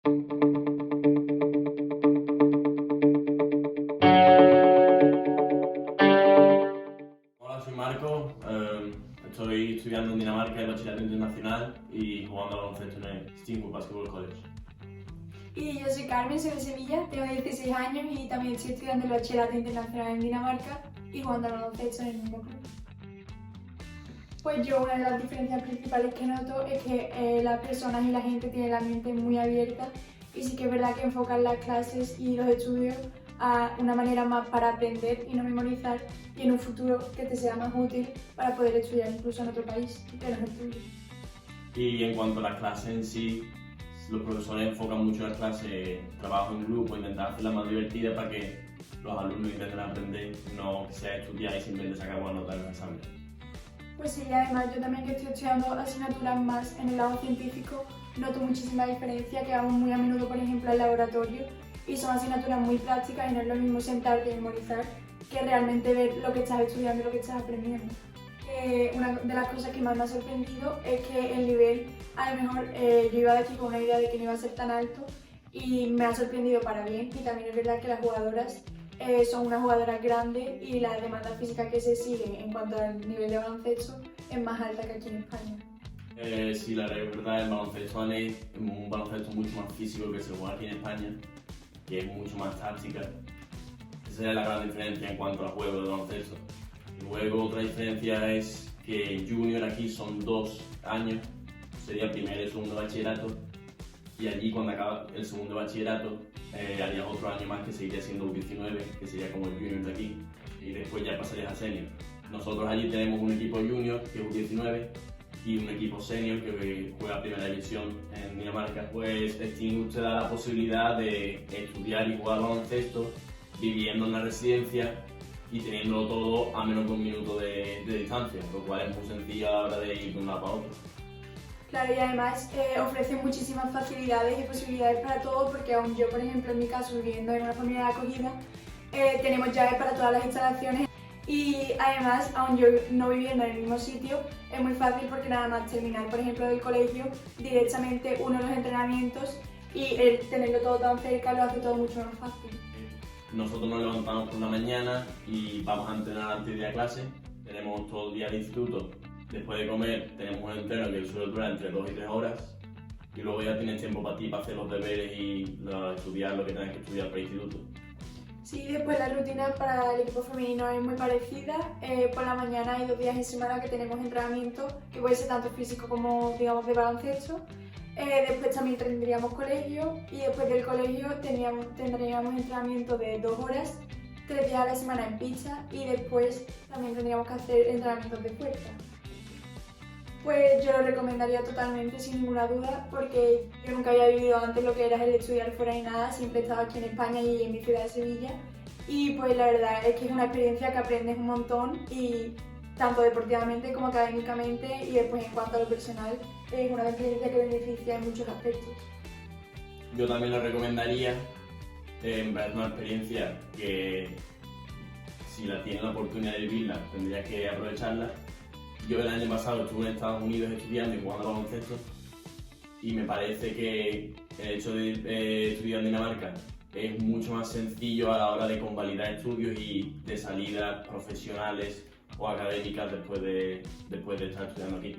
Hola, soy Marco, estoy estudiando en Dinamarca el Bachillerato Internacional y jugando al baloncesto en el Steamboat Basketball College. Y yo soy Carmen, soy de Sevilla, tengo 16 años y también estoy estudiando el Bachillerato Internacional en Dinamarca y jugando al baloncesto en el mismo club. Pues yo una de las diferencias principales que noto es que las personas y la gente tienen la mente muy abierta y sí que es verdad que enfocan las clases y los estudios a una manera más para aprender y no memorizar y en un futuro que te sea más útil para poder estudiar incluso en otro país que no es el tuyo. Y en cuanto a las clases en sí, los profesores enfocan mucho las clases, trabajo en grupo, intentar hacerlas más divertidas para que los alumnos intenten aprender, no que sea estudiar y simplemente sacar buenas notas en los exámenes. Pues sí, y además yo también que estoy estudiando asignaturas más en el lado científico, noto muchísima diferencia que hago muy a menudo, por ejemplo, al laboratorio, y son asignaturas muy prácticas y no es lo mismo sentarte y memorizar que realmente ver lo que estás estudiando y lo que estás aprendiendo. Una de las cosas que más me ha sorprendido es que el nivel, a lo mejor yo iba de aquí con una idea de que no iba a ser tan alto y me ha sorprendido para bien, y también es verdad que las jugadoras son unas jugadoras grandes y la demanda física que se sigue en cuanto al nivel de baloncesto es más alta que aquí en España. Sí, la verdad, el baloncesto es un baloncesto mucho más físico que se juega aquí en España, que es mucho más táctica. Esa es la gran diferencia en cuanto al juego de baloncesto. Luego otra diferencia es que en junior aquí son 2 años, sería primero y segundo bachillerato, y allí cuando acaba el segundo bachillerato harías otro año más que seguiría siendo U19, que sería como el junior de aquí, y después ya pasarías a senior. Nosotros allí tenemos un equipo junior que es U19 y un equipo senior que juega primera división en Dinamarca. Pues Steamboat te da la posibilidad de estudiar y jugar baloncesto viviendo en la residencia y teniéndolo todo a menos de 1 minuto de distancia, lo cual es muy sencillo a la hora de ir de un lado para otro. Claro, y además ofrece muchísimas facilidades y posibilidades para todos, porque aún yo, por ejemplo, en mi caso, viviendo en una familia de acogida, tenemos llaves para todas las instalaciones y además, aún yo no viviendo en el mismo sitio, es muy fácil porque nada más terminar, por ejemplo, del colegio, directamente uno de los entrenamientos y el tenerlo todo tan cerca lo hace todo mucho más fácil. Nosotros nos levantamos por la mañana y vamos a entrenar antes de ir a clase, tenemos todo el día de instituto. Después de comer tenemos un entreno que suele durar entre 2 y 3 horas y luego ya tienes tiempo para ti para hacer los deberes y estudiar lo que tienes que estudiar para el instituto. Sí, después la rutina para el equipo femenino es muy parecida. Por la mañana hay 2 días en semana que tenemos entrenamiento, que puede ser tanto físico como, digamos, de baloncesto. Después también tendríamos colegio y después del colegio tendríamos entrenamiento de 2 horas, 3 días a la semana en pista y después también tendríamos que hacer entrenamientos de fuerza. Pues yo lo recomendaría totalmente, sin ninguna duda, porque yo nunca había vivido antes lo que era el estudiar fuera ni nada, siempre he estado aquí en España y en mi ciudad de Sevilla. Y pues la verdad es que es una experiencia que aprendes un montón, y tanto deportivamente como académicamente, y después en cuanto a lo personal, es una experiencia que beneficia en muchos aspectos. Yo también lo recomendaría, en verdad es una experiencia que si la tienes la oportunidad de vivirla tendrías que aprovecharla. Yo el año pasado estuve en Estados Unidos estudiando y jugando baloncesto y me parece que el hecho de estudiar en Dinamarca es mucho más sencillo a la hora de convalidar estudios y de salidas profesionales o académicas después de estar estudiando aquí.